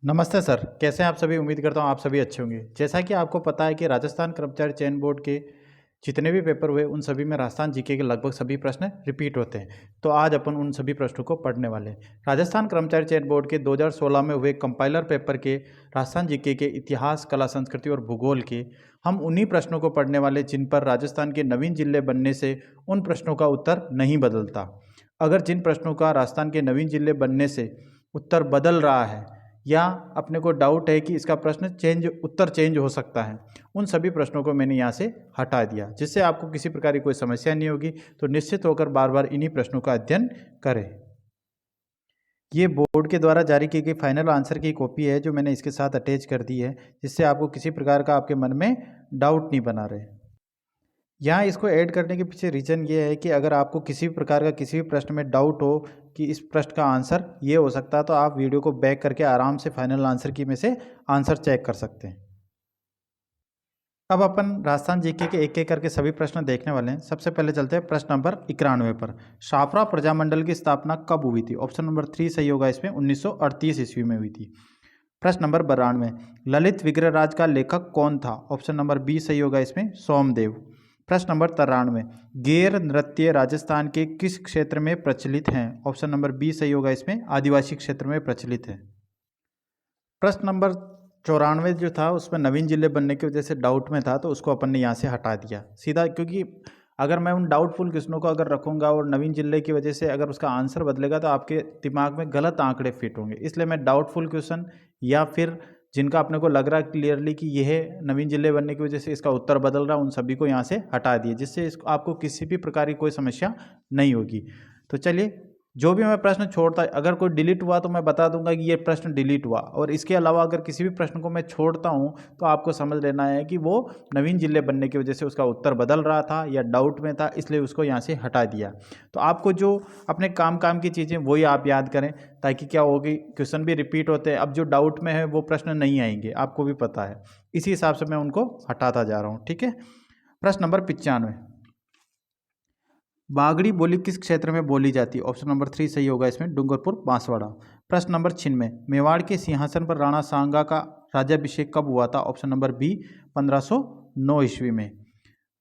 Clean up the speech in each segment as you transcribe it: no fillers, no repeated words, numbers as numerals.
नमस्ते सर, कैसे हैं आप सभी? उम्मीद करता हूँ आप सभी अच्छे होंगे। जैसा कि आपको पता है कि राजस्थान कर्मचारी चयन बोर्ड के जितने भी पेपर हुए उन सभी में राजस्थान जीके के लगभग सभी प्रश्न रिपीट होते हैं। तो आज अपन उन सभी प्रश्नों को पढ़ने वाले हैं। राजस्थान कर्मचारी चयन बोर्ड के 2016 में हुए कंपाइलर पेपर के राजस्थान जीके के इतिहास, कला, संस्कृति और भूगोल के हम उन्हीं प्रश्नों को पढ़ने वाले जिन पर राजस्थान के नवीन जिले बनने से उन प्रश्नों का उत्तर नहीं बदलता। अगर जिन प्रश्नों का राजस्थान के नवीन जिले बनने से उत्तर बदल रहा है या अपने को डाउट है कि इसका प्रश्न उत्तर चेंज हो सकता है, उन सभी प्रश्नों को मैंने यहाँ से हटा दिया, जिससे आपको किसी प्रकार की कोई समस्या नहीं होगी। तो निश्चित होकर बार बार इन्हीं प्रश्नों का अध्ययन करें। ये बोर्ड के द्वारा जारी की गई फाइनल आंसर की कॉपी है जो मैंने इसके साथ अटैच कर दी है, जिससे आपको किसी प्रकार का आपके मन में डाउट नहीं बना रहे। यहाँ इसको ऐड करने के पीछे रीज़न ये है कि अगर आपको किसी भी प्रकार का किसी भी प्रश्न में डाउट हो कि इस प्रश्न का आंसर ये हो सकता है, तो आप वीडियो को बैक करके आराम से फाइनल आंसर की में से आंसर चेक कर सकते हैं। अब अपन राजस्थान जीके के एक एक करके सभी प्रश्न देखने वाले हैं। सबसे पहले चलते हैं प्रश्न नंबर 91 पर। शाफरा प्रजामंडल की स्थापना कब हुई थी? ऑप्शन नंबर 3 सही होगा इसमें, 1938 ईस्वी में हुई थी। प्रश्न नंबर 92, ललित विग्रहराज का लेखक कौन था? ऑप्शन नंबर बी सही होगा इसमें, सोमदेव। प्रश्न नंबर 93, गेर नृत्य राजस्थान के किस क्षेत्र में प्रचलित हैं? ऑप्शन नंबर बी सही होगा इसमें, आदिवासी क्षेत्र में प्रचलित है। प्रश्न नंबर 94 जो था उसमें नवीन जिले बनने की वजह से डाउट में था, तो उसको अपन ने यहाँ से हटा दिया सीधा, क्योंकि अगर मैं उन डाउटफुल क्वेश्चनों को अगर रखूंगा और नवीन जिले की वजह से अगर उसका आंसर बदलेगा तो आपके दिमाग में गलत आंकड़े फिट होंगे। इसलिए मैं डाउटफुल क्वेश्चन या फिर जिनका अपने को लग रहा है क्लियरली कि यह नवीन जिले बनने की वजह से इसका उत्तर बदल रहा है, उन सभी को यहाँ से हटा दिए, जिससे इसको आपको किसी भी प्रकार की कोई समस्या नहीं होगी। तो चलिए, जो भी मैं प्रश्न छोड़ता, अगर कोई डिलीट हुआ तो मैं बता दूंगा कि ये प्रश्न डिलीट हुआ, और इसके अलावा अगर किसी भी प्रश्न को मैं छोड़ता हूं तो आपको समझ लेना है कि वो नवीन जिले बनने की वजह से उसका उत्तर बदल रहा था या डाउट में था, इसलिए उसको यहाँ से हटा दिया। तो आपको जो अपने काम काम की चीज़ें वही आप याद करें, ताकि क्या होगी, क्वेश्चन भी रिपीट होते हैं। अब जो डाउट में है वो प्रश्न नहीं आएंगे, आपको भी पता है। इसी हिसाब से मैं उनको हटाता जा रहा हूँ, ठीक है। प्रश्न नंबर 95, बागड़ी बोली किस क्षेत्र में बोली जाती है? ऑप्शन नंबर 3 सही होगा इसमें, डूंगरपुर बांसवाड़ा। प्रश्न नंबर 96, मेवाड़ के सिंहासन पर राणा सांगा का राज्याभिषेक कब हुआ था? ऑप्शन नंबर बी, 1509 ईस्वी में।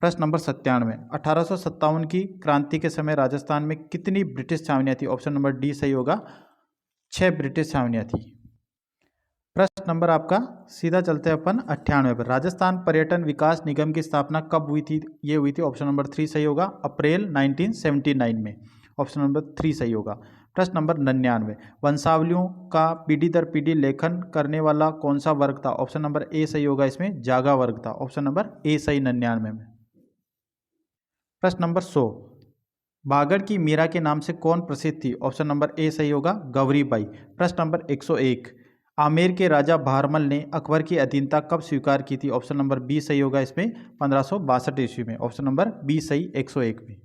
प्रश्न नंबर 97, 1857 की क्रांति के समय राजस्थान में कितनी ब्रिटिश छावनियां थी? ऑप्शन नंबर डी सही होगा, 6 ब्रिटिश छावनियां थी। प्रश्न नंबर आपका सीधा चलते हैं अपन 98 पर। राजस्थान पर्यटन विकास निगम की स्थापना कब हुई थी? ये हुई थी, ऑप्शन नंबर 3 सही होगा, अप्रैल 1979 में। ऑप्शन नंबर 3 सही होगा। प्रश्न नंबर 99, वंशावलियों का पीढ़ी दर पीढ़ी लेखन करने वाला कौन सा वर्ग था? ऑप्शन नंबर ए सही होगा इसमें, जागा वर्ग था। ऑप्शन नंबर ए सही 99 में। प्रश्न नंबर 100, बागड़ की मीरा के नाम से कौन प्रसिद्ध थी? ऑप्शन नंबर ए सही होगा, गौरीबाई। प्रश्न नंबर 101, आमेर के राजा बहरमल ने अकबर की अधीनता कब स्वीकार की थी? ऑप्शन नंबर बी सही होगा इसमें, 1562 ईस्वी में। ऑप्शन नंबर बी सही, 101 में।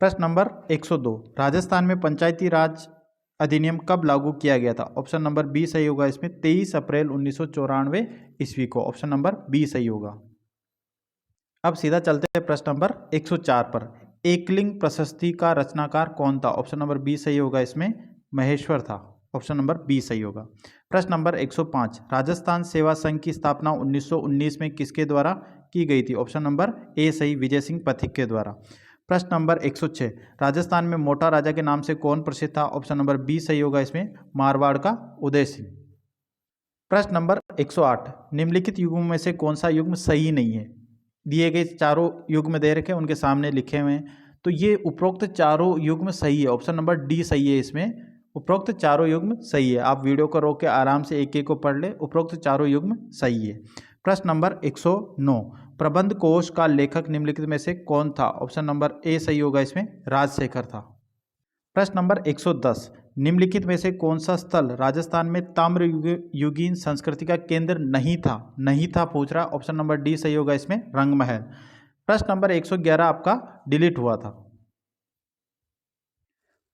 प्रश्न नंबर 102, राजस्थान में पंचायती राज अधिनियम कब लागू किया गया था? ऑप्शन नंबर बी सही होगा इसमें, 23 अप्रैल 1994 ईस्वी को। ऑप्शन नंबर बी सही होगा। अब सीधा चलते हैं प्रश्न नंबर 104 पर। एकलिंग प्रशस्ति का रचनाकार कौन था? ऑप्शन नंबर बी सही होगा इसमें, महेश्वर था। ऑप्शन नंबर बी सही होगा। प्रश्न नंबर 105, राजस्थान सेवा संघ की स्थापना 1919 में किसके द्वारा की गई थी? ऑप्शन नंबर ए सही, विजय सिंह पथिक के द्वारा। प्रश्न नंबर 106, राजस्थान में मोटा राजा के नाम से कौन प्रसिद्ध था? ऑप्शन नंबर बी सही होगा इसमें, मारवाड़ का उदय सिंह। प्रश्न नंबर 108, निम्नलिखित युग्म में से कौन सा युग्म सही नहीं है? दिए गए चारों युग्म दे रखे, उनके सामने लिखे हुए हैं, तो ये उपरोक्त चारों युग्म सही है। ऑप्शन नंबर डी सही है इसमें, उपरोक्त चारों युग्म सही है। आप वीडियो को रोक के आराम से एक एक को पढ़ ले, उपरोक्त चारों युग्म सही है। प्रश्न नंबर 109, प्रबंध कोश का लेखक निम्नलिखित में से कौन था? ऑप्शन नंबर ए सही होगा इसमें, राजशेखर था। प्रश्न नंबर 110, निम्नलिखित में से कौन सा स्थल राजस्थान में ताम्र युगीन संस्कृति का केंद्र नहीं था पूछ रहा। ऑप्शन नंबर डी सही होगा इसमें, रंगमहल। प्रश्न नंबर 111 आपका डिलीट हुआ था।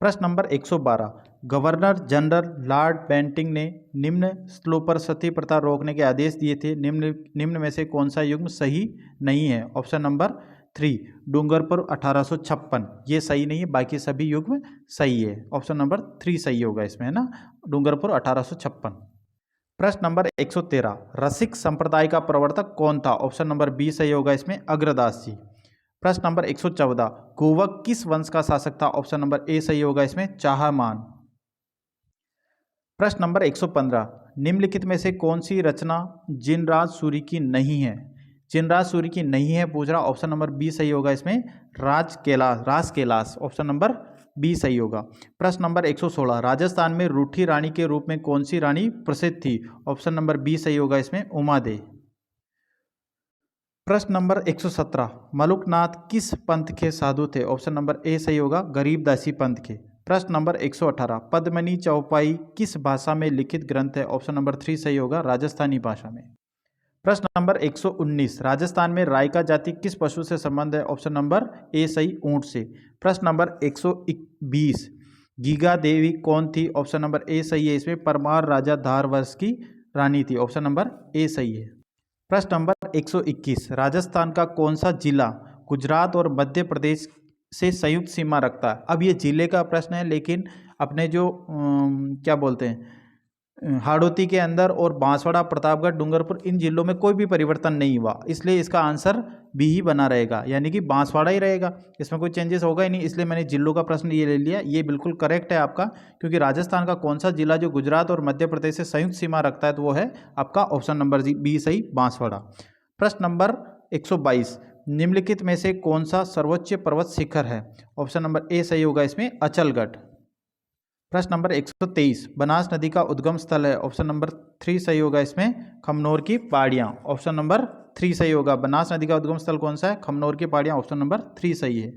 प्रश्न number 112, governor general Lord Bentinck ने निम्न स्थलों पर सती प्रथा रोकने के आदेश दिए थे। निम्न में से कौन सा युग्म सही नहीं है? ऑप्शन नंबर 3, डूंगरपुर 1856, ये सही नहीं है, बाकी सभी युग्म सही है। ऑप्शन नंबर 3 सही होगा इसमें, है ना, डूंगरपुर 1856। प्रश्न नंबर 113, रसिक संप्रदाय का प्रवर्तक कौन था? ऑप्शन नंबर बी सही होगा इसमें, अग्रदास जी। प्रश्न नंबर 114, कुवक किस वंश का शासक था? ऑप्शन नंबर ए सही होगा इसमें, चाहमान। प्रश्न नंबर 115, निम्नलिखित में से कौन सी रचना जिनराज सूरी की नहीं है? जिनराज सूरी की नहीं है पूछ रहा, ऑप्शन नंबर बी सही होगा इसमें, रास कैलाश, ऑप्शन नंबर बी सही होगा। प्रश्न नंबर 116, राजस्थान में रूठी रानी के रूप में कौन सी रानी प्रसिद्ध थी? ऑप्शन नंबर बी सही होगा इसमें, उमादे। प्रश्न नंबर 117, मलुकनाथ किस पंथ के साधु थे? ऑप्शन नंबर ए सही होगा, गरीबदासी पंथ के। प्रश्न नंबर 118, पद्मनी चौपाई किस भाषा में लिखित ग्रंथ है? ऑप्शन नंबर 3 सही होगा, राजस्थानी भाषा में। प्रश्न नंबर 119, राजस्थान में रायका जाति किस पशु से संबंध है? ऑप्शन नंबर ए सही, ऊंट से। प्रश्न नंबर 120, गीगा देवी कौन थी? ऑप्शन नंबर ए सही है इसमें, परमार राजा धार वंश की रानी थी, ऑप्शन नंबर ए सही है। प्रश्न नंबर 121, राजस्थान का कौन सा जिला गुजरात और मध्य प्रदेश से संयुक्त सीमा रखता है? अब ये जिले का प्रश्न है, लेकिन अपने जो क्या बोलते हैं, हाड़ौती के अंदर और बांसवाड़ा, प्रतापगढ़, डूंगरपुर, इन जिलों में कोई भी परिवर्तन नहीं हुआ, इसलिए इसका आंसर बी ही बना रहेगा, यानी कि बांसवाड़ा ही रहेगा, इसमें कोई चेंजेस होगा ही नहीं, इसलिए मैंने जिलों का प्रश्न ये ले लिया। ये बिल्कुल करेक्ट है आपका, क्योंकि राजस्थान का कौन सा जिला जो गुजरात और मध्य प्रदेश से संयुक्त सीमा रखता है, तो वो है आपका ऑप्शन नंबर बी सही, बांसवाड़ा। प्रश्न नंबर 122, निम्नलिखित में से कौन सा सर्वोच्च पर्वत शिखर है? ऑप्शन नंबर ए सही होगा इसमें, अचलगढ़। प्रश्न नंबर 123, बनास नदी का उद्गम स्थल है? ऑप्शन नंबर 3 सही होगा इसमें, खमनोर की पहाड़ियाँ, ऑप्शन नंबर 3 सही होगा। बनास नदी का उद्गम स्थल कौन सा है? खमनोर की पहाड़ियाँ, ऑप्शन नंबर 3 सही है।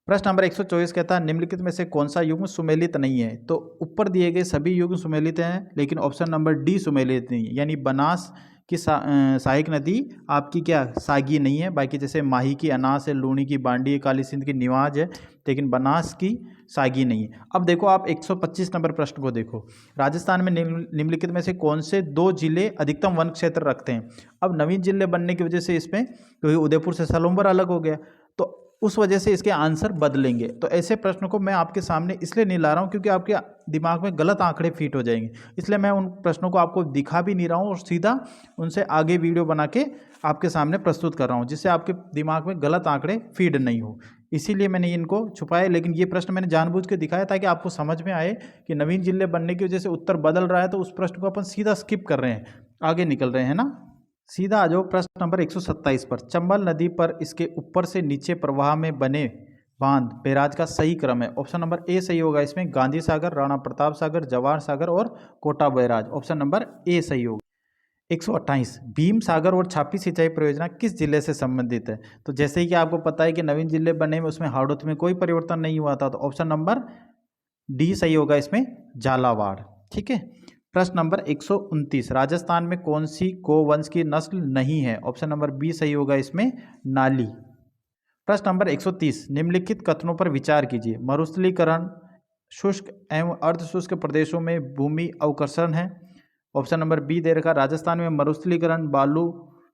प्रश्न नंबर 124 कहता है, निम्नलिखित में से कौन सा युग्म सुमेलित नहीं है? तो ऊपर दिए गए सभी युग्म सुमेलित हैं, लेकिन ऑप्शन नंबर डी सुमेलित नहीं है, यानी बनास की सहायक नदी आपकी क्या सागी नहीं है। बाकी जैसे माही की अनास है, लूणी की बांडी है, काली सिंध की निवाज है, लेकिन बनास की सागी नहीं है। अब देखो आप 125 नंबर प्रश्न को देखो, राजस्थान में निम्नलिखित में से कौन से 2 जिले अधिकतम वन क्षेत्र रखते हैं? अब नवीन जिले बनने की वजह से इसमें, क्योंकि उदयपुर से सलूम्बर अलग हो गया, तो उस वजह से इसके आंसर बदलेंगे। तो ऐसे प्रश्न को मैं आपके सामने इसलिए नहीं ला रहा हूँ क्योंकि आपके दिमाग में गलत आंकड़े फिट हो जाएंगे, इसलिए मैं उन प्रश्नों को आपको दिखा भी नहीं रहा हूँ और सीधा उनसे आगे वीडियो बना के आपके सामने प्रस्तुत कर रहा हूँ, जिससे आपके दिमाग में गलत आंकड़े फीड नहीं हो, इसीलिए मैंने इनको छुपाया। लेकिन ये प्रश्न मैंने जानबूझ के दिखाया ताकि आपको समझ में आए कि नवीन जिले बनने की वजह से उत्तर बदल रहा है, तो उस प्रश्न को अपन सीधा स्किप कर रहे हैं, आगे निकल रहे हैं ना। सीधा आ जाओ प्रश्न नंबर 127 पर, चंबल नदी पर इसके ऊपर से नीचे प्रवाह में बने बांध बैराज का सही क्रम है? ऑप्शन नंबर ए सही होगा इसमें, गांधी सागर, राणा प्रताप सागर, जवाहर सागर और Kota barrage, option number A सही होगा। 128, भीम सागर और छापी सिंचाई परियोजना किस जिले से संबंधित है? तो जैसे ही कि आपको पता है कि नवीन जिले बने में उसमें हाड़ौत में कोई परिवर्तन नहीं हुआ था, तो ऑप्शन नंबर डी सही होगा इसमें, झालावाड़। ठीक है। प्रश्न नंबर 129, राजस्थान में कौन सी गोवंश की नस्ल नहीं है? ऑप्शन नंबर बी सही होगा इसमें, नाली। प्रश्न नंबर 130, निम्नलिखित कथनों पर विचार कीजिए। मरुस्थलीकरण शुष्क एवं अर्धशुष्क प्रदेशों में भूमि अवकर्षण है, ऑप्शन नंबर बी दे रखा, राजस्थान में मरुस्थलीकरण बालू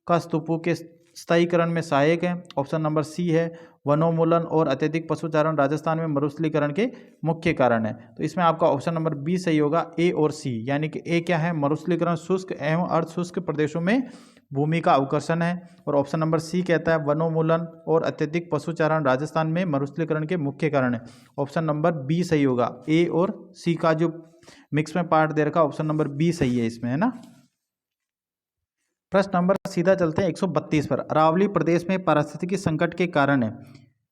का स्तूपों के स्थायीकरण में सहायक है, ऑप्शन नंबर सी है, वनोन्मूलन और अत्यधिक पशुचारण राजस्थान में मरुस्थलीकरण के मुख्य कारण है। तो इसमें आपका ऑप्शन नंबर बी सही होगा, ए और सी, यानी कि ए क्या है, मरुस्थलीकरण शुष्क एवं अर्धशुष्क प्रदेशों में भूमि का अवकर्षण है, और ऑप्शन नंबर सी कहता है वनोन्मूलन और अत्यधिक पशुचारण राजस्थान में मरुस्थलीकरण के मुख्य कारण है, ऑप्शन नंबर बी सही होगा। ए और सी का जो मिक्स में पार्ट दे रखा, ऑप्शन नंबर बी सही है इसमें, है ना। प्रश्न नंबर सीधा चलते हैं 132 पर, अरावली प्रदेश में पारिस्थितिकी संकट के कारण है,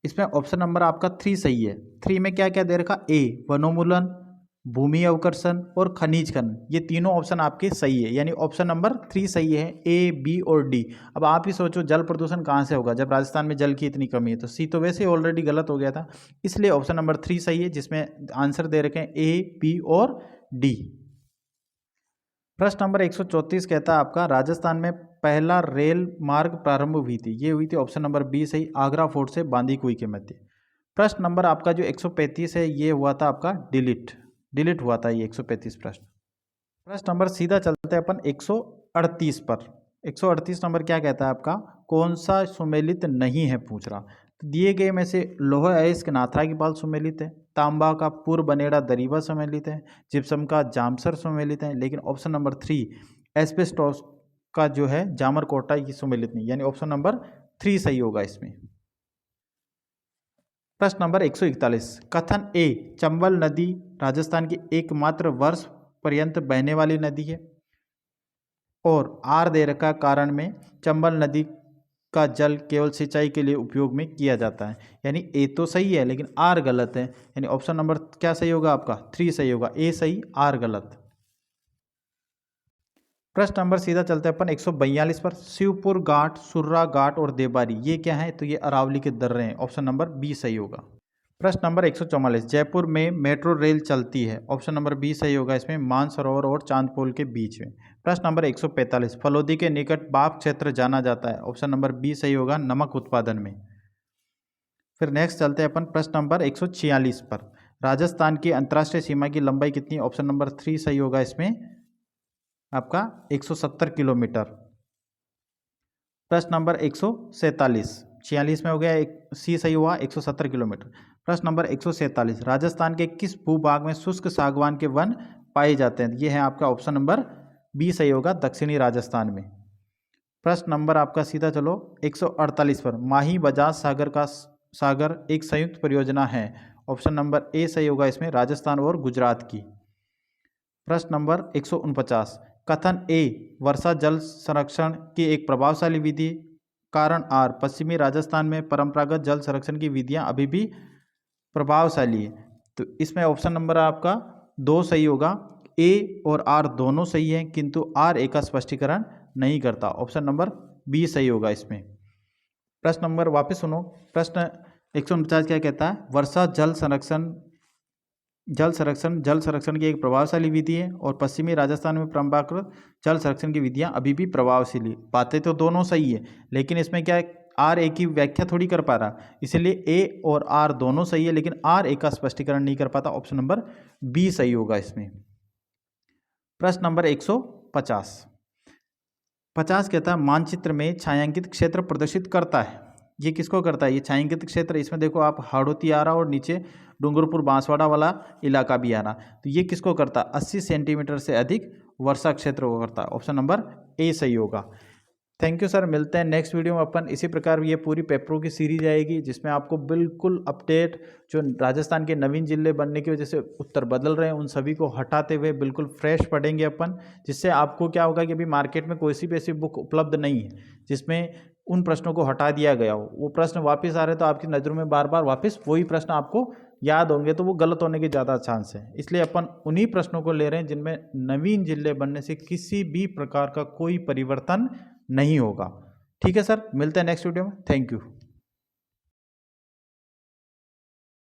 इसमें ऑप्शन नंबर आपका 3 सही है। 3 में क्या क्या दे रखा, ए वनोन्मूलन, भूमि अवकर्षण और खनिज खनन, ये तीनों ऑप्शन आपके सही है, यानी ऑप्शन नंबर 3 सही है, ए बी और डी। अब आप ही सोचो जल प्रदूषण कहाँ से होगा जब राजस्थान में जल की इतनी कमी है, तो सी तो वैसे ऑलरेडी गलत हो गया था, इसलिए ऑप्शन नंबर 3 सही है, जिसमें आंसर दे रखे हैं ए बी और डी। प्रश्न नंबर 134 कहता है आपका, राजस्थान में पहला रेल मार्ग प्रारंभ हुई थी, ये हुई थी ऑप्शन नंबर बी सही, आगरा फोर्ट से बांदीकुई के मध्य। प्रश्न नंबर आपका जो 135 है, ये हुआ था आपका डिलीट हुआ था ये 135 प्रश्न। प्रश्न नंबर सीधा चलते हैं अपन 138 पर। 138 नंबर क्या कहता है आपका, कौन सा सुमेलित नहीं है पूछ रहा। तो दिए गए में से लोह अयस्क नाथरा की पाल सुमेलित है, तांबा का पूर्व बनेड़ा दरीबा सुमेलित है, जिप्सम का जामसर सुमेलित है, लेकिन ऑप्शन नंबर 3 एस्बेस्टोस का जो है जामरकोटा ये सुमेलित नहीं, यानी ऑप्शन नंबर 3 सही होगा इसमें। प्रश्न नंबर 141, कथन ए चंबल नदी राजस्थान की एकमात्र वर्ष पर्यंत बहने वाली नदी है और आर दे रखा कारण में चंबल नदी का जल केवल सिंचाई के लिए उपयोग में किया जाता है, यानी ए तो सही है लेकिन आर गलत है, यानी ऑप्शन नंबर क्या सही होगा आपका 3 सही होगा, ए सही आर गलत। प्रश्न नंबर सीधा चलते हैं अपन 142 पर, शिवपुर घाट, सुर्रा घाट और देबारी ये क्या है, तो ये अरावली के दर्रे हैं, ऑप्शन नंबर बी सही होगा। प्रश्न नंबर 144, जयपुर में मेट्रो रेल चलती है, ऑप्शन नंबर बी सही होगा इसमें, मानसरोवर और चांदपोल के बीच में। प्रश्न नंबर 145, फलोदी के निकट बाप क्षेत्र जाना जाता है, ऑप्शन नंबर बी सही होगा, नमक उत्पादन में। फिर नेक्स्ट चलते हैं अपन प्रश्न नंबर 146 पर, राजस्थान की अंतर्राष्ट्रीय सीमा की लंबाई कितनी, ऑप्शन नंबर 3 सही होगा इसमें आपका 170 किलोमीटर। प्रश्न नंबर 147, 46 में हो गया, एक सी सही हुआ 170 किलोमीटर। प्रश्न नंबर 147, राजस्थान के किस भूभाग में शुष्क सागवान के वन पाए जाते हैं, ये है आपका ऑप्शन नंबर बी सही होगा, दक्षिणी राजस्थान में। प्रश्न नंबर आपका सीधा चलो 148 पर, माही बजाज सागर एक संयुक्त परियोजना है, ऑप्शन नंबर ए सही होगा इसमें, राजस्थान और गुजरात की। प्रश्न नंबर 149, कथन ए वर्षा जल संरक्षण की एक प्रभावशाली विधि, कारण आर पश्चिमी राजस्थान में परंपरागत जल संरक्षण की विधियां अभी भी प्रभावशाली है, तो इसमें ऑप्शन नंबर आपका 2 सही होगा, ए और आर दोनों सही हैं किंतु आर ए का स्पष्टीकरण नहीं करता, ऑप्शन नंबर बी सही होगा इसमें। प्रश्न नंबर वापस सुनो, प्रश्न 149 क्या कहता है, वर्षा जल संरक्षण की एक प्रभावशाली विधि है और पश्चिमी राजस्थान में परंपरागत जल संरक्षण की विधियां अभी भी प्रभावशाली, बातें तो दोनों सही है लेकिन इसमें क्या है, आर ए की व्याख्या थोड़ी कर पा रहा, इसलिए ए और आर दोनों सही है लेकिन आर ए का स्पष्टीकरण नहीं कर पाता, ऑप्शन नंबर बी सही होगा इसमें। प्रश्न नंबर 150 कहता है मानचित्र में छायांकित क्षेत्र प्रदर्शित करता है, ये किसको करता है, ये छायांकित क्षेत्र, इसमें देखो आप हाड़ौती आ रहा और नीचे डूंगरपुर बांसवाड़ा वाला इलाका भी आ रहा, तो ये किसको करता है, 80 सेंटीमीटर से अधिक वर्षा क्षेत्र को करता है, ऑप्शन नंबर ए सही होगा। थैंक यू सर, मिलते हैं नेक्स्ट वीडियो में अपन। इसी प्रकार ये पूरी पेपरों की सीरीज आएगी जिसमें आपको बिल्कुल अपडेट जो राजस्थान के नवीन जिले बनने की वजह से उत्तर बदल रहे हैं उन सभी को हटाते हुए बिल्कुल फ्रेश पढ़ेंगे अपन, जिससे आपको क्या होगा कि अभी मार्केट में कोई सी भी ऐसी बुक उपलब्ध नहीं है जिसमें उन प्रश्नों को हटा दिया गया हो, वो प्रश्न वापस आ रहे तो आपकी नज़रों में बार बार वापस वही प्रश्न आपको याद होंगे तो वो गलत होने के ज़्यादा चांस है, इसलिए अपन उन्हीं प्रश्नों को ले रहे हैं जिनमें नवीन जिले बनने से किसी भी प्रकार का कोई परिवर्तन नहीं होगा। ठीक है सर, मिलते हैं नेक्स्ट वीडियो में, थैंक यू।